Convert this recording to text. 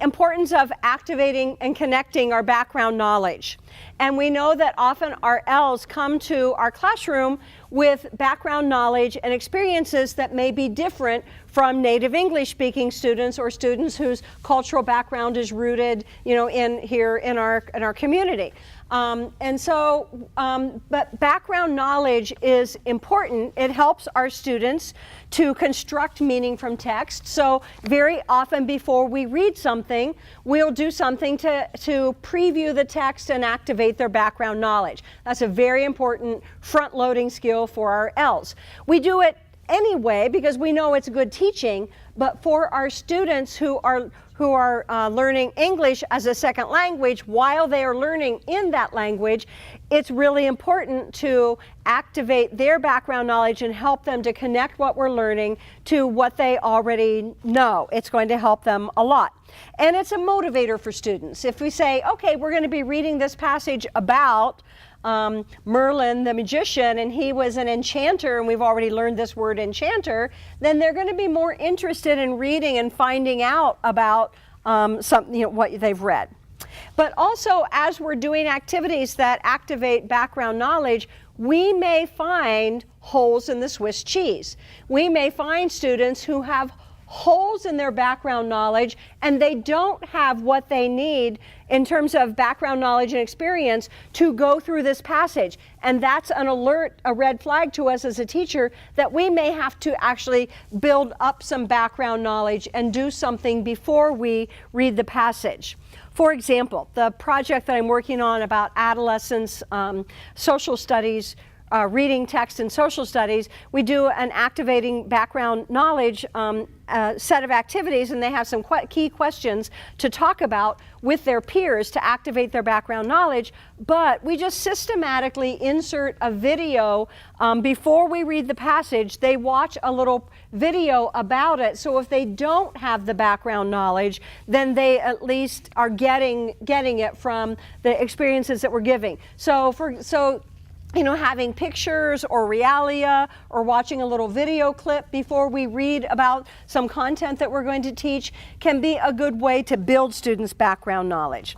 importance of activating and connecting our background knowledge. And we know that often our L's come to our classroom with background knowledge and experiences that may be different from native English speaking students or students whose cultural background is rooted, in our community. But background knowledge is important. It helps our students to construct meaning from text. So very often before we read something, we'll do something to preview the text and activate their background knowledge. That's a very important front-loading skill for our L's. We do it anyway because we know it's good teaching, but for our students who are learning English as a second language, while they are learning in that language, it's really important to activate their background knowledge and help them to connect what we're learning to what they already know. It's going to help them a lot. And it's a motivator for students. If we say, okay, we're going to be reading this passage about Merlin the magician, and he was an enchanter, and we've already learned this word enchanter, then they're going to be more interested in reading and finding out about what they've read. But also, as we're doing activities that activate background knowledge, we may find holes in the Swiss cheese. We may find students who have holes in their background knowledge and they don't have what they need in terms of background knowledge and experience to go through this passage. And that's an alert, a red flag to us as a teacher that we may have to actually build up some background knowledge and do something before we read the passage. For example, the project that I'm working on about adolescents, social studies, reading text and social studies, we do an activating background knowledge set of activities, and they have some key questions to talk about with their peers to activate their background knowledge, but we just systematically insert a video before we read the passage. They watch a little video about it, so if they don't have the background knowledge, then they at least are getting it from the experiences that we're giving. Having pictures or realia or watching a little video clip before we read about some content that we're going to teach can be a good way to build students' background knowledge.